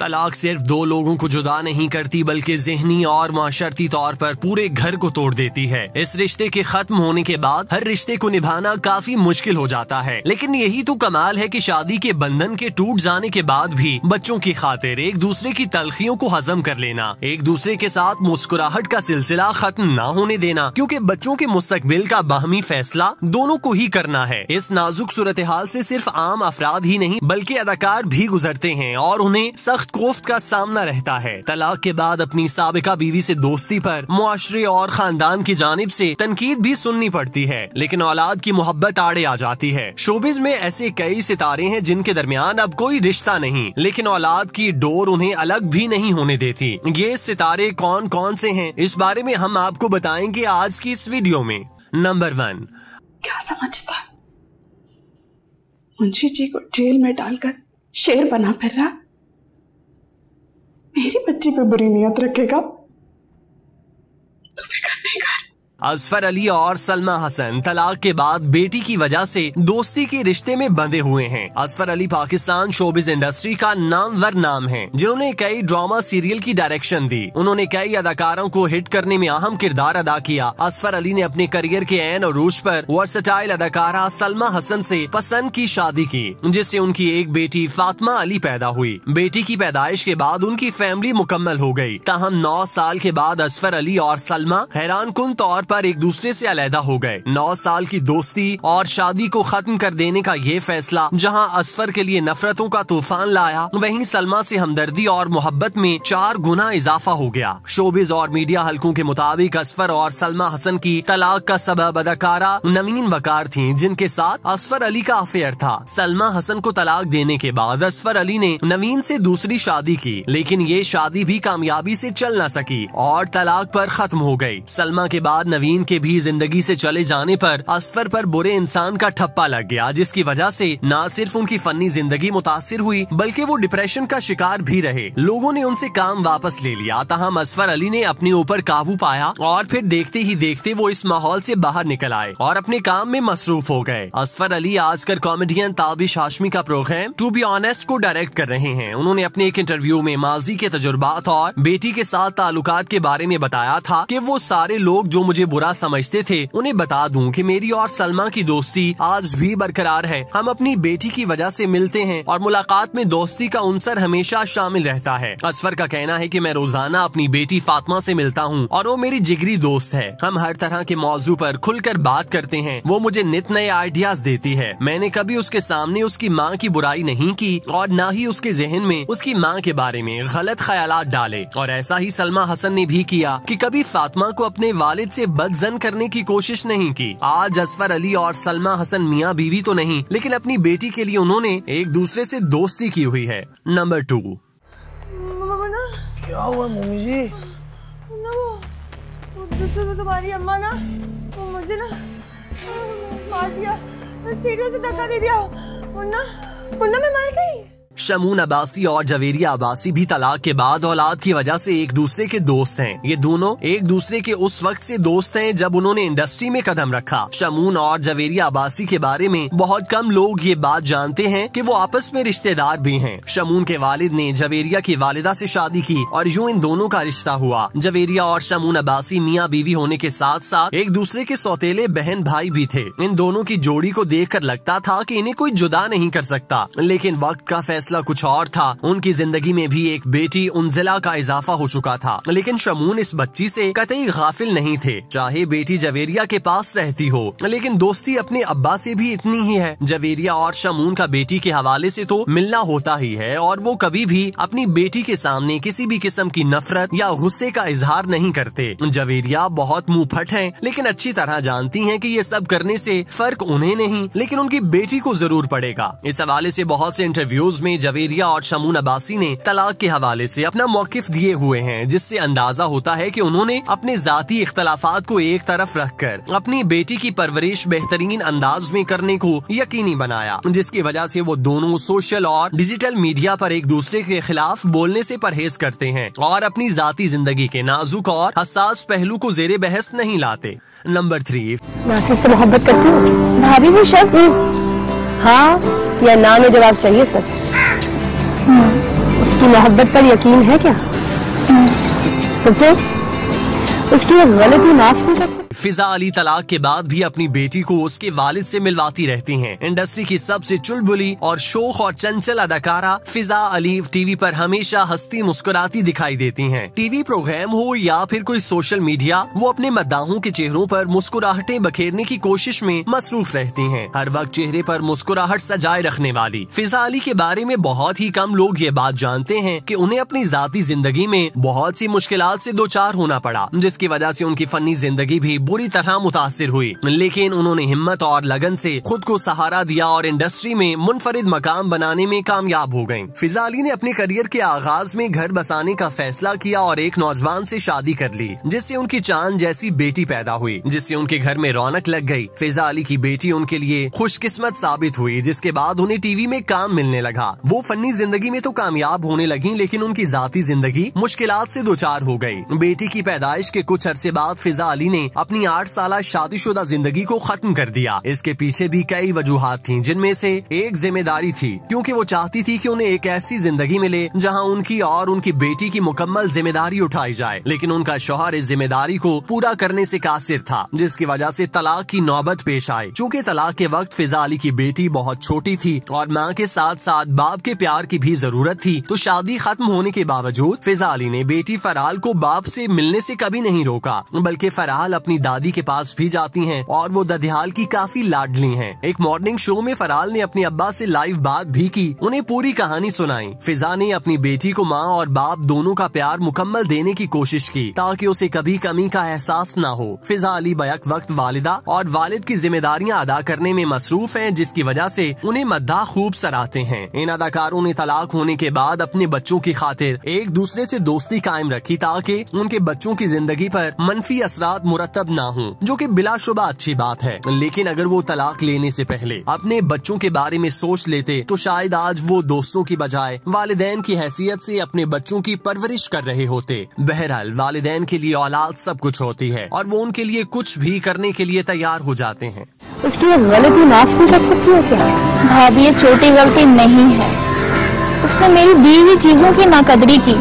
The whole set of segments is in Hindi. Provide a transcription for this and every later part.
तलाक सिर्फ दो लोगों को जुदा नहीं करती बल्कि ज़हनी और माशरती तौर पर पूरे घर को तोड़ देती है। इस रिश्ते के खत्म होने के बाद हर रिश्ते को निभाना काफी मुश्किल हो जाता है, लेकिन यही तो कमाल है कि शादी के बंधन के टूट जाने के बाद भी बच्चों की खातिर एक दूसरे की तलखियों को हजम कर लेना, एक दूसरे के साथ मुस्कुराहट का सिलसिला खत्म न होने देना, क्योंकि बच्चों के मुस्तकबिल का बाहमी फैसला दोनों को ही करना है। इस नाजुक सूरत हाल से सिर्फ आम अफराद ही नहीं बल्कि अदाकार भी गुजरते हैं और उन्हें सख्त कोफ्त का सामना रहता है। तलाक के बाद अपनी साबिका बीवी से दोस्ती पर मुआशरे और खानदान की जानिब से तनकीद भी सुननी पड़ती है, लेकिन औलाद की मोहब्बत आड़े आ जाती है। शोबिज में ऐसे कई सितारे हैं जिनके दरमियान अब कोई रिश्ता नहीं, लेकिन औलाद की डोर उन्हें अलग भी नहीं होने देती। ये सितारे कौन कौन से हैं, इस बारे में हम आपको बताएंगे आज की इस वीडियो में। नंबर 1, क्या समझता है मुंशी जी को जेल में डालकर शेर बना फिर रहा, मेरी बच्ची पे बुरी नियत रखेगा तो फिक्र नहीं कर। असफर अली और सलमा हसन तलाक के बाद बेटी की वजह से दोस्ती के रिश्ते में बंधे हुए हैं। असफर अली पाकिस्तान शोबिज इंडस्ट्री का नामवर नाम है, जिन्होंने कई ड्रामा सीरियल की डायरेक्शन दी। उन्होंने कई अदाकारों को हिट करने में अहम किरदार अदा किया। असफर अली ने अपने करियर के ऐन अरूज पर वर्सटाइल अदाकारा सलमा हसन से पसंद की शादी की, जिससे उनकी एक बेटी फातिमा अली पैदा हुई। बेटी की पैदाइश के बाद उनकी फैमिली मुकम्मल हो गई। ताहम 9 साल के बाद असफर अली और सलमा हैरानकुन तौर पर एक दूसरे से अलहदा हो गए। 9 साल की दोस्ती और शादी को खत्म कर देने का ये फैसला जहां असफर के लिए नफरतों का तूफान लाया, वहीं सलमा से हमदर्दी और मोहब्बत में 4 गुना इजाफा हो गया। शोबिज और मीडिया हलकों के मुताबिक असफर और सलमा हसन की तलाक का सबब अदाकारा नवीन वकार थी, जिनके साथ असफर अली का अफेयर था। सलमा हसन को तलाक देने के बाद असफर अली ने नवीन से दूसरी शादी की, लेकिन ये शादी भी कामयाबी से चल न सकी और तलाक पर खत्म हो गई। सलमा के बाद नवीन के भी जिंदगी से चले जाने पर असफर पर बुरे इंसान का ठप्पा लग गया, जिसकी वजह से न सिर्फ उनकी फनी जिंदगी मुतासिर हुई बल्कि वो डिप्रेशन का शिकार भी रहे। लोगों ने उनसे काम वापस ले लिया। ताहम असफर अली ने अपने ऊपर काबू पाया और फिर देखते ही देखते वो इस माहौल से बाहर निकल आए और अपने काम में मसरूफ हो गए। असफर अली आजकल कॉमेडियन ताबिश हाशमी का प्रोग्राम टू बी ऑनेस्ट को डायरेक्ट कर रहे हैं। उन्होंने अपने एक इंटरव्यू में माजी के तजुर्बात और बेटी के साथ ताल्लुकात के बारे में बताया था कि वो सारे लोग जो मुझे बुरा समझते थे उन्हें बता दूं कि मेरी और सलमा की दोस्ती आज भी बरकरार है। हम अपनी बेटी की वजह से मिलते हैं और मुलाकात में दोस्ती का उनसर हमेशा शामिल रहता है। असफर का कहना है कि मैं रोजाना अपनी बेटी फातिमा से मिलता हूं और वो मेरी जिगरी दोस्त है। हम हर तरह के मौजू पर खुलकर बात करते हैं। वो मुझे नित नए आइडियाज देती है। मैंने कभी उसके सामने उसकी माँ की बुराई नहीं की और न ही उसके जहन में उसकी माँ के बारे में गलत ख्यालात डाले। और ऐसा ही सलमा हसन ने भी किया कि कभी फातिमा को अपने वालिद से बदजन करने की कोशिश नहीं की। आज असफर अली और सलमा हसन मियाँ बीवी तो नहीं, लेकिन अपनी बेटी के लिए उन्होंने एक दूसरे से दोस्ती की हुई है। नंबर 2, क्या हुआ मम्मी जी? तुम्हारी अम्मा ना मुझे ना मार दिया, सीढ़ियों से धक्का दे दिया। मुन्ना मैं मर गई। शमून अब्बासी और जवेरिया अब्बासी भी तलाक के बाद औलाद की वजह से एक दूसरे के दोस्त हैं। ये दोनों एक दूसरे के उस वक्त से दोस्त हैं जब उन्होंने इंडस्ट्री में कदम रखा। शमून और जवेरिया अब्बासी के बारे में बहुत कम लोग ये बात जानते हैं कि वो आपस में रिश्तेदार भी हैं। शमून के वालिद ने जवेरिया की वालिदा से शादी की और यूं इन दोनों का रिश्ता हुआ। जवेरिया और शमून अब्बासी मियाँ बीवी होने के साथ साथ एक दूसरे के सौतेले बहन भाई भी थे। इन दोनों की जोड़ी को देखकर लगता था कि इन्हें कोई जुदा नहीं कर सकता, लेकिन वक्त का फैसला कुछ और था। उनकी जिंदगी में भी एक बेटी उनजिला का इजाफा हो चुका था, लेकिन शमून इस बच्ची से कतई गाफिल नहीं थे। चाहे बेटी जवेरिया के पास रहती हो, लेकिन दोस्ती अपने अब्बा से भी इतनी ही है। जवेरिया और शमून का बेटी के हवाले से तो मिलना होता ही है और वो कभी भी अपनी बेटी के सामने किसी भी किस्म की नफरत या गुस्से का इजहार नहीं करते। जवेरिया बहुत मुंहफट हैं, लेकिन अच्छी तरह जानती हैं कि ये सब करने से फर्क उन्हें नहीं लेकिन उनकी बेटी को जरूर पड़ेगा। इस हवाले से बहुत से इंटरव्यूज में जवेरिया और शमून अब्बासी ने तलाक के हवाले से अपना मौकिफ दिए हुए हैं, जिससे अंदाजा होता है कि उन्होंने अपने जाती इख्तलाफात को एक तरफ रखकर अपनी बेटी की परवरिश बेहतरीन अंदाज में करने को यकीनी बनाया, जिसकी वजह से वो दोनों सोशल और डिजिटल मीडिया पर एक दूसरे के खिलाफ बोलने से परहेज करते हैं और अपनी जाती जिंदगी के नाजुक और हसास पहलू को जेरे बहस नहीं लाते। नंबर 3, नासिर से मोहब्बत करती हूँ। भाभी वो शब्द हाँ या ना में जवाब चाहिए सर। उसकी मोहब्बत पर यकीन है क्या? तो फिर उसकी ये गलती माफ नहीं कर सकती। फिजा अली तलाक के बाद भी अपनी बेटी को उसके वालिद से मिलवाती रहती हैं। इंडस्ट्री की सबसे चुलबुली और शोख और चंचल अदाकारा फिजा अली टीवी पर हमेशा हंसती मुस्कुराती दिखाई देती हैं। टीवी प्रोग्राम हो या फिर कोई सोशल मीडिया, वो अपने मद्दाहों के चेहरों पर मुस्कुराहटें बखेरने की कोशिश में मसरूफ रहती हैं। हर वक्त चेहरे पर मुस्कुराहट सजाए रखने वाली फिजा अली के बारे में बहुत ही कम लोग ये बात जानते हैं कि उन्हें अपनी जाती जिंदगी में बहुत सी मुश्किलात से दो चार होना पड़ा, जिसकी वजह से उनकी फनी जिंदगी भी बुरी तरह मुतासिर हुई। लेकिन उन्होंने हिम्मत और लगन से खुद को सहारा दिया और इंडस्ट्री में मुनफरिद मकाम बनाने में कामयाब हो गयी। फिजा अली ने अपने करियर के आगाज में घर बसाने का फैसला किया और एक नौजवान से शादी कर ली, जिससे उनकी चांद जैसी बेटी पैदा हुई, जिससे उनके घर में रौनक लग गई। फिजा अली की बेटी उनके लिए खुशकिस्मत साबित हुई, जिसके बाद उन्हें टीवी में काम मिलने लगा। वो फनी जिंदगी में तो कामयाब होने लगी, लेकिन उनकी जाती जिंदगी मुश्किलात से दो चार हो गयी। बेटी की पैदाइश के कुछ अरसे बाद फिजा अली ने अपनी 8 साल शादीशुदा जिंदगी को खत्म कर दिया। इसके पीछे भी कई वजूहात थीं, जिनमें से एक जिम्मेदारी थी, क्योंकि वो चाहती थी कि उन्हें एक ऐसी जिंदगी मिले जहां उनकी और उनकी बेटी की मुकम्मल जिम्मेदारी उठाई जाए। लेकिन उनका शौहर इस जिम्मेदारी को पूरा करने से कासिर था, जिसकी वजह से तलाक की नौबत पेश आई। चूँकि तलाक के वक्त फिजा अली की बेटी बहुत छोटी थी और माँ के साथ साथ बाप के प्यार की भी जरूरत थी, तो शादी खत्म होने के बावजूद फिजा अली ने बेटी फरहाल को बाप से मिलने से कभी नहीं रोका, बल्कि फरहाल अपनी दादी के पास भी जाती हैं और वो ददियाल की काफी लाडली हैं। एक मॉर्निंग शो में फरहाल ने अपने अब्बा से लाइव बात भी की, उन्हें पूरी कहानी सुनाई। फिजा ने अपनी बेटी को माँ और बाप दोनों का प्यार मुकम्मल देने की कोशिश की, ताकि उसे कभी कमी का एहसास न हो। फिजा अली बैक वक्त वालिदा और वालिद की जिम्मेदारियाँ अदा करने में मसरूफ हैं, जिसकी वजह से उन्हें मद्दाह खूब सराहते हैं। इन अदाकारों ने तलाक होने के बाद अपने बच्चों की खातिर एक दूसरे से दोस्ती कायम रखी, ताकि उनके बच्चों की जिंदगी पर मनफी असरात मुरतब ना हो, जो कि बिलाशुबा अच्छी बात है। लेकिन अगर वो तलाक लेने से पहले अपने बच्चों के बारे में सोच लेते, तो शायद आज वो दोस्तों की बजाय वालिदैन की हैसियत से अपने बच्चों की परवरिश कर रहे होते। बहरहाल वालिदैन के लिए औलाद सब कुछ होती है और वो उनके लिए कुछ भी करने के लिए तैयार हो जाते हैं। उसकी ये गलती माफ नहीं कर सकती हो क्या? भाभी ये छोटी गलती नहीं है, उसने मेरी दी हुई चीजों की नाकदरी की,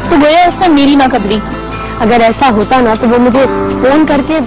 तो गोया उसने मेरी नाकदरी की। अगर ऐसा होता ना तो वो मुझे फोन करके